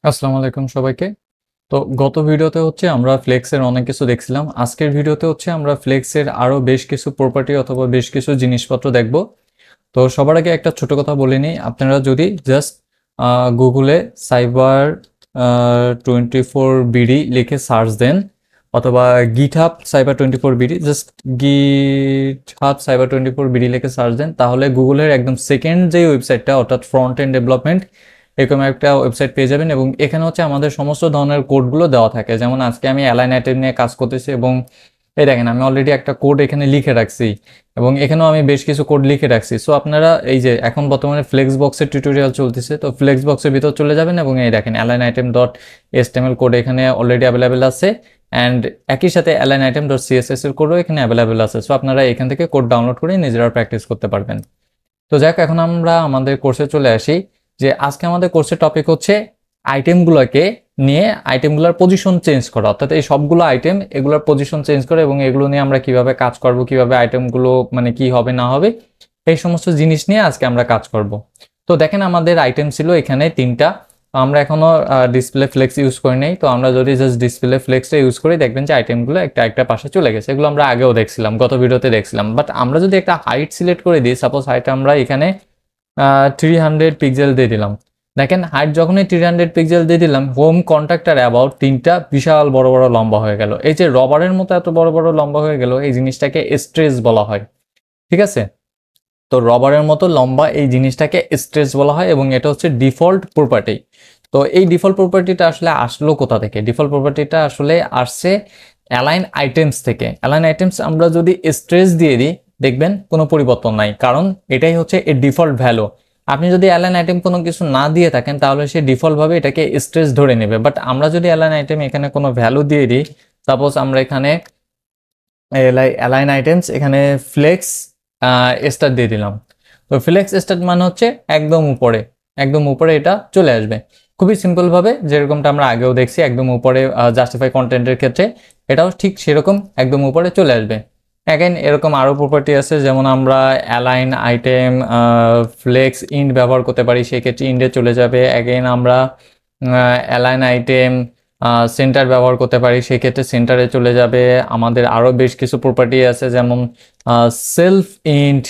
আসসালামু আলাইকুম সবাইকে। তো গত ভিডিওতে আমরা ফ্লেক্সের অনেক কিছু দেখছিলাম। আজকের ভিডিওতে আমরা ফ্লেক্সের আরো বেশ কিছু প্রপার্টি অথবা বেশ কিছু জিনিসপত্র দেখব। তো সবার আগে একটা ছোট কথা বলে নিই, আপনারা যদি জাস্ট গুগলে সাইবার 24 বিডি লিখে সার্চ দেন অথবা GitHub cyber 24 BD, just GitHub cyber 24 BD লিখে সার্চ দেন, তাহলে গুগলের একদম সেকেন্ড যে ওয়েবসাইটটা অর্থাৎ ফ্রন্ট এন্ড ডেভেলপমেন্ট এরকম একটা ওয়েবসাইট পেয়ে যাবেন। এবং এখানে আমাদের সমস্ত ধরনের কোডগুলো দেওয়া থাকে। যেমন আজকে আমি অ্যালাইন আইটেম নিয়ে কাজ করতেছি এবং এই দেখেন আমি অলরেডি একটা কোড এখানে লিখে রাখছি এবং এখানেও আমি বেশ কিছু কোড লিখে রাখছি। সো আপনারা এই যে এখন বর্তমানে ফ্লেক্স বক্সের টিউটোরিয়াল চলতেছে, তো ফ্লেক্স বক্সের ভিতর চলে যাবেন এবং এই দেখেন align item dot HTML code এখানে অলরেডি অ্যাভেলেবেল আছে অ্যান্ড একই সাথে অ্যালাইন আইটেম ডট সিএসএস এর কোডও এখানে অ্যাভেলেবেল আছে। সো আপনারা এখান থেকে কোড ডাউনলোড করে নিজেরা প্র্যাকটিস করতে পারবেন। তো যাক, এখন আমরা আমাদের কোর্সে চলে আসি। যে আজকে আমাদের কোর্সের টপিক হচ্ছে আইটেমগুলোকে নিয়ে আইটেমগুলোর পজিশন চেঞ্জ করা, অর্থাৎ এই সবগুলো আইটেম এগুলোর পজিশন চেঞ্জ করে এবং এগুলো নিয়ে আমরা কিভাবে কাজ করব, কিভাবে আইটেমগুলো মানে কি হবে না হবে, এই সমস্ত জিনিস নিয়ে আজকে আমরা কাজ করব। তো দেখেন আমাদের আইটেম ছিল এখানে তিনটা। আমরা এখনো ডিসপ্লে ফ্লেক্স ইউজ করি নাই। তো আমরা যদি জাস্ট ডিসপ্লে ফ্লেক্সটা ইউজ করি দেখবেন যে আইটেমগুলো একটা একটা পাশে চলে গেছে। এগুলো আমরা আগেও দেখছিলাম, গত ভিডিওতে দেখছিলাম। বাট আমরা যদি একটা হাইট সিলেক্ট করে দিই, সাপোজ হাইট আমরা এখানে 300 পিক্সেল দিয়ে দিলাম। দেখেন হাইট যখনই 300 পিক্সেল দিয়ে দিলাম, হোম কন্ট্যাক্ট আর অ্যাবাউট তিনটা বিশাল বড় বড় লম্বা হয়ে গেল। এই যে রবারের মতো এত বড় বড় লম্বা হয়ে গেল, এই জিনিসটাকে স্ট্রেস বলা হয়। ঠিক আছে, তো রবারের মতো লম্বা এই জিনিসটাকে স্ট্রেস বলা হয় এবং এটা হচ্ছে ডিফল্ট প্রপার্টি। তো এই ডিফল্ট প্রপার্টিটা আসলে আসলো কোথা থেকে? ডিফল্ট প্রপার্টিটা আসলে আসছে অ্যালাইন আইটেমস থেকে। অ্যালাইন আইটেমস আমরা যদি স্ট্রেস দিয়ে দিই দেখবেন কোনো পরিবর্তন নাই, কারণ এটাই হচ্ছে এর ডিফল্ট ভ্যালু। আপনি যদি অ্যালাইন আইটেম কোনো কিছু না দিয়ে থাকেন তাহলে সে ডিফল্টভাবে এটাকে স্ট্রেস ধরে নেবে। বাট আমরা যদি অ্যালাইন আইটেম এখানে কোনো ভ্যালু দিয়ে দিই, সাপোজ আমরা এখানে অ্যালাইন আইটেমস এখানে ফ্লেক্স স্টার দিয়ে দিলাম। তো ফ্লেক্স স্টার মানে হচ্ছে একদম উপরে, একদম উপরে এটা চলে আসবে খুবই সিম্পল ভাবে, যেরকমটা আমরা আগেও দেখছি একদম উপরে জাস্টিফাই কন্টেন্টের ক্ষেত্রে এটাও ঠিক সেরকম একদম উপরে চলে আসবে। অ্যাগেন এরকম আরও প্রপার্টি আছে, যেমন আমরা অ্যালাইন আইটেম ফ্লেক্স ইন্ড ব্যবহার করতে পারি, সেক্ষেত্রে ইন্ডে চলে যাবে। অ্যাগেন আমরা অ্যালাইন আইটেম সেন্টার ব্যবহার করতে পারি, সেক্ষেত্রে সেন্টারে চলে যাবে। আমাদের আরও বেশ কিছু প্রপার্টি আছে, যেমন সেলফ ইন্ট,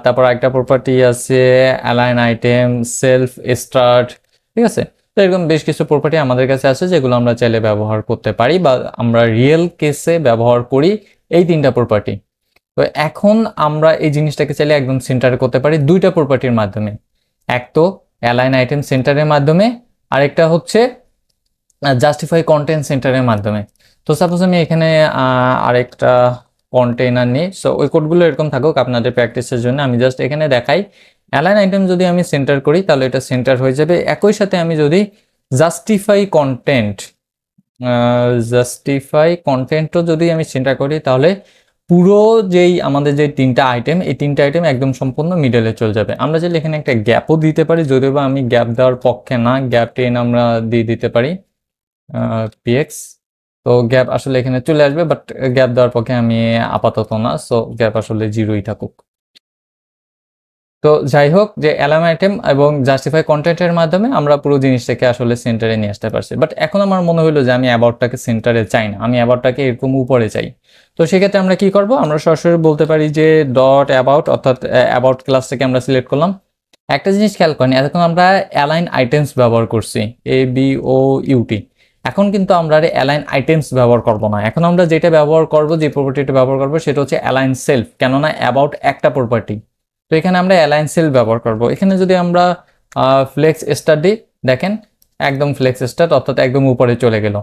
তারপর একটা প্রপার্টি আছে অ্যালাইন আইটেম সেলফ স্টার্ট। ঠিক আছে, তো এরকম বেশ কিছু প্রপার্টি আমাদের কাছে আছে যেগুলো আমরা চাইলে ব্যবহার করতে পারি বা আমরা রিয়েল কেসে ব্যবহার করি এই তিনটা প্রপার্টি। তো এখন আমরা এই জিনিসটাকে চাইলে একদম সেন্টারে করতে পারি দুইটা প্রপার্টির মাধ্যমে। এক তো অ্যালাইন আইটেম সেন্টারের মাধ্যমে, আরেকটা হচ্ছে জাস্টিফাই কন্টেন্ট সেন্টারের মাধ্যমে। তো সাপোজ আমি এখানে আরেকটা কন্টেইনার নিই। সো ওই কোডগুলো এরকম থাকুক আপনাদের প্র্যাকটিসের জন্য। আমি জাস্ট এখানে দেখাই অ্যালাইন আইটেম যদি আমি সেন্টার করি তাহলে এটা সেন্টার হয়ে যাবে। একই সাথে আমি যদি জাস্টিফাই কন্টেন্ট জাস্টিফাই কন্টেন্টও যদি আমি সেন্টার করি তাহলে পুরো যেই আমাদের যে তিনটা আইটেম, এই তিনটা আইটেম একদম সম্পূর্ণ মিডলে চলে যাবে। আমরা চাইলে এখানে একটা গ্যাপও দিতে পারি, যদিও বা আমি গ্যাপ দেওয়ার পক্ষে না, গ্যাপ টেন আমরা দিয়ে দিতে পারি পিএক্স। তো গ্যাপ আসলে এখানে চলে আসবে, বাট গ্যাপ দেওয়ার পক্ষে আমি আপাতত না। সো গ্যাপ আসলে জিরোই থাকুক। তো যাই হোক, যে অ্যালাইন আইটেম এবং জাস্টিফাই কন্টেন্টের মাধ্যমে আমরা পুরো জিনিসটাকে আসলে সেন্টারে নিয়ে আসতে পারছি। বাট এখন আমার মনে হলো যে আমি অ্যাবাউটটাকে সেন্টারে চাই না, আমি অ্যাবাউটটাকে এরকম উপরে চাই। তো সেক্ষেত্রে আমরা কি করব? আমরা সরাসরি বলতে পারি যে ডট অ্যাবাউট, অর্থাৎ অ্যাবাউট ক্লাসটাকে আমরা সিলেক্ট করলাম। একটা জিনিস খেয়াল করেন, এতক্ষণ আমরা অ্যালাইন আইটেমস ব্যবহার করছি, ABOUT। এখন কিন্তু আমরা অ্যালাইন আইটেমস ব্যবহার করব না। এখন আমরা যেটা ব্যবহার করব, যে প্রপার্টিটা ব্যবহার করব সেটা হচ্ছে অ্যালাইন সেলফ, কেননা অ্যাবাউট একটা প্রপার্টি। তো এখানে আমরা অ্যালাইন সেলফ ব্যবহার করব। এখানে যদি আমরা ফ্লেক্স স্টার দিই, দেখেন একদম ফ্লেক্স স্টার অর্থাৎ একদম উপরে চলে গেল।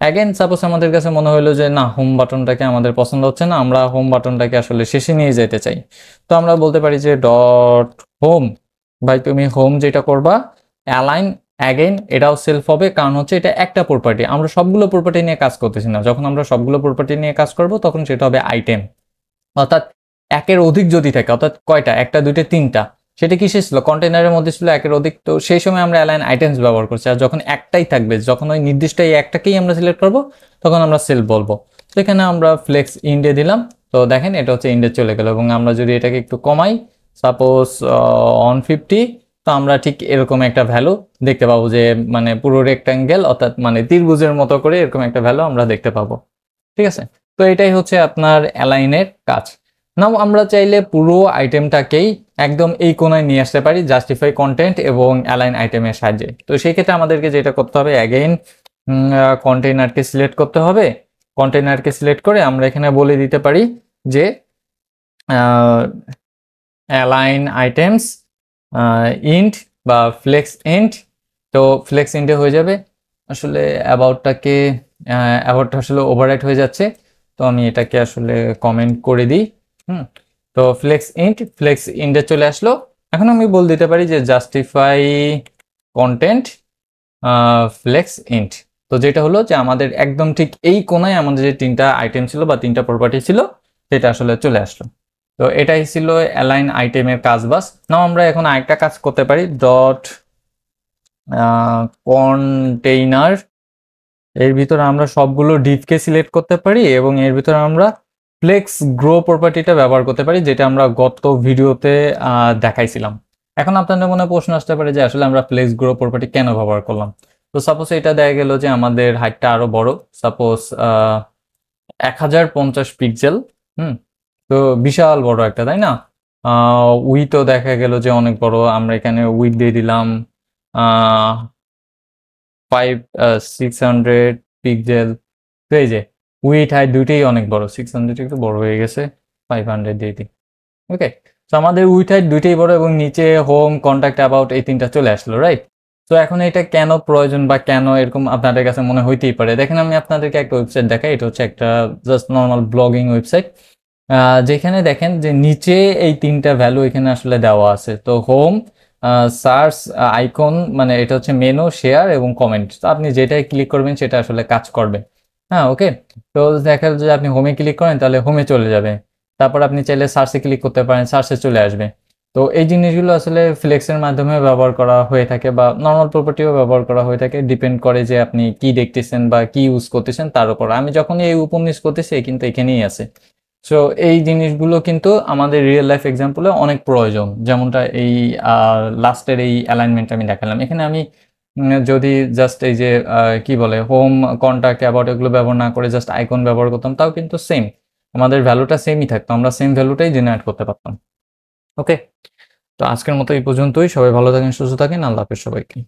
অ্যাগেন সাপোজ আমাদের কাছে মনে হলো যে না, হোম বাটনটাকে আমাদের পছন্দ হচ্ছে না, আমরা হোম বাটনটাকে আসলে শেষে নিয়ে যেতে চাই। তো আমরা বলতে পারি যে ডট হোম, ভাই তুমি হোম যেটা করবা অ্যালাইন, অ্যাগেন এটাও সেলফ হবে, কারণ হচ্ছে এটা একটা প্রপার্টি, আমরা সবগুলো প্রপার্টি নিয়ে কাজ করতেছি না। যখন আমরা সবগুলো প্রপার্টি নিয়ে কাজ করব তখন সেটা হবে আইটেম। অর্থাৎ একের অধিক যদি থাকে, অর্থাৎ কয়টা, একটা দুইটা তিনটা, সেটা কিসে ছিল? কন্টেনারের মধ্যে ছিল একের অধিক। তো সেই সময় আমরা অ্যালাইন আইটেমস ব্যবহার করছি। আর যখন একটাই থাকবে, যখন ওই নির্দিষ্ট এই একটাকেই আমরা সিলেক্ট করব তখন আমরা সেলফ বলবো। তো এখানে আমরা ফ্লেক্স ইন্ডে দিলাম। তো দেখেন এটা হচ্ছে ইন্ডে চলে গেল। এবং আমরা যদি এটাকে একটু কমাই, সাপোজ 150, তো আমরা ঠিক এরকম একটা ভ্যালু দেখতে পাবো, যে মানে পুরো রেক্ট্যাঙ্গেল অর্থাৎ মানে ত্রিভুজের মতো করে এরকম একটা ভ্যালু আমরা দেখতে পাবো। ঠিক আছে, তো এটাই হচ্ছে আপনার অ্যালাইনের কাজ। নাও আমরা চাইলে পুরো আইটেমটাকেই একদম এই কোণায় নিয়ে আসতে পারি জাস্টিফাই কন্টেন্ট এবং অ্যালাইন আইটেমের সাহায্যে। তো সেই ক্ষেত্রে আমাদেরকে যেটা করতে হবে, অ্যাগেইন কন্টেইনারকে সিলেক্ট করতে হবে। কন্টেইনারকে সিলেক্ট করে আমরা এখানে বলে দিতে পারি যে অ্যালাইন আইটেমস ইন্ট বা ফ্লেক্স ইন্ট। তো ফ্লেক্স ইন্টে হয়ে যাবে, আসলে অ্যাবাউটটা আসলে ওভাররাইট হয়ে যাচ্ছে, তো আমি এটাকে আসলে কমেন্ট করে দিই। তো ফ্লেক্স ইন্টে চলে আসলো। এখন আমি বলে দিতে পারি যে জাস্টিফাই কন্টেন্ট ফ্লেক্স ইন্ট। তো যেটা হলো যে আমাদের একদম ঠিক এই কোণায় আমাদের যে তিনটা আইটেম ছিল বা তিনটা প্রপার্টি ছিল সেটা আসলে চলে আসলো। তো এটাই ছিল অ্যালাইন আইটেমের কাজ বাস। নাও আমরা এখন আরেকটা কাজ করতে পারি, ডট কন্টেইনার, এর ভিতরে আমরা সবগুলো ডিভকে সিলেক্ট করতে পারি এবং এর ভিতরে আমরা ফ্লেক্স গ্রো প্রপার্টিটা ব্যবহার করতে পারি, যেটা আমরা গত ভিডিওতে দেখাইছিলাম। এখন আপনাদের মনে প্রশ্ন আসতে পারে যে আসলে আমরা ফ্লেক্স গ্রো প্রপার্টি কেন ব্যবহার করলাম। তো সাপোজ এটা দেখা গেল যে আমাদের হাইটটা আরো বড়, সাপোজ 1050 পিক্সেল। তো বিশাল বড় একটা, তাই না? উইথও দেখা গেল যে অনেক বড়, আমরা এখানে উইথ দিয়ে দিলাম 600 পিক্সেল। তো এই যে উইথ হাইট দুইটাই অনেক বড়, 600 একটু বড় হয়ে গেছে, 500 দিয়ে দিই। ওকে, তো আমাদের উইথ হাইট দুইটাই বড় এবং নিচে হোম, কন্ট্যাক্ট, অ্যাবাউট এই তিনটা চলে আসলো, রাইট? তো এখন এটা কেন প্রয়োজন বা কেন এরকম আপনাদের কাছে মনে হইতেই পারে। দেখেন আমি আপনাদেরকে একটা ওয়েবসাইট দেখাই, এটা হচ্ছে একটা জাস্ট নর্মাল ব্লগিং ওয়েবসাইট, যেখানে দেখেন যে নিচে এই তিনটা ভ্যালু এখানে আসলে দেওয়া আছে। তো হোম, সার্চ, আইকন, মানে এটা হচ্ছে মেনু, শেয়ার এবং কমেন্ট। তো আপনি যেটাই ক্লিক করবেন সেটা আসলে কাজ করবে। হ্যাঁ, ওকে। তো দেখা যায় যদি আপনি হোমে ক্লিক করেন তাহলে হোমে চলে যাবে, তারপর আপনি চাইলে সার্চে ক্লিক করতে পারেন, সার্চে চলে আসবে। তো এই জিনিসগুলো আসলে ফ্লেক্সের মাধ্যমে ব্যবহার করা হয়ে থাকে বা নর্মাল প্রপার্টিও ব্যবহার করা হয়ে থাকে, ডিপেন্ড করে যে আপনি কি দেখতেছেন বা কি ইউজ করতেছেন তার উপর। আমি যখন এই উপন্যাস করতেছি কিন্তু এখানেই আছে। সো এই জিনিসগুলো কিন্তু আমাদের রিয়েল লাইফ এক্সাম্পলে অনেক প্রয়োজন, যেমনটা এই লাস্টের এই অ্যালাইনমেন্ট আমি দেখালাম। এখানে আমি যদি জাস্ট এই যে কি বলে হোম, কন্ট্যাক্ট, অ্যাবাউট এগুলো ব্যবহার না করে জাস্ট আইকন ব্যবহার করতাম, তাও কিন্তু সেম, আমাদের ভ্যালুটা সেমই থাকতো, আমরা সেম ভ্যালুটাই জেনারেট করতে পারতাম। ওকে, তো আজকের মতো এই পর্যন্তই। সবাই ভালো থাকেন, সুস্থ থাকেন, আল্লাহ হাফেজ সবাইকে।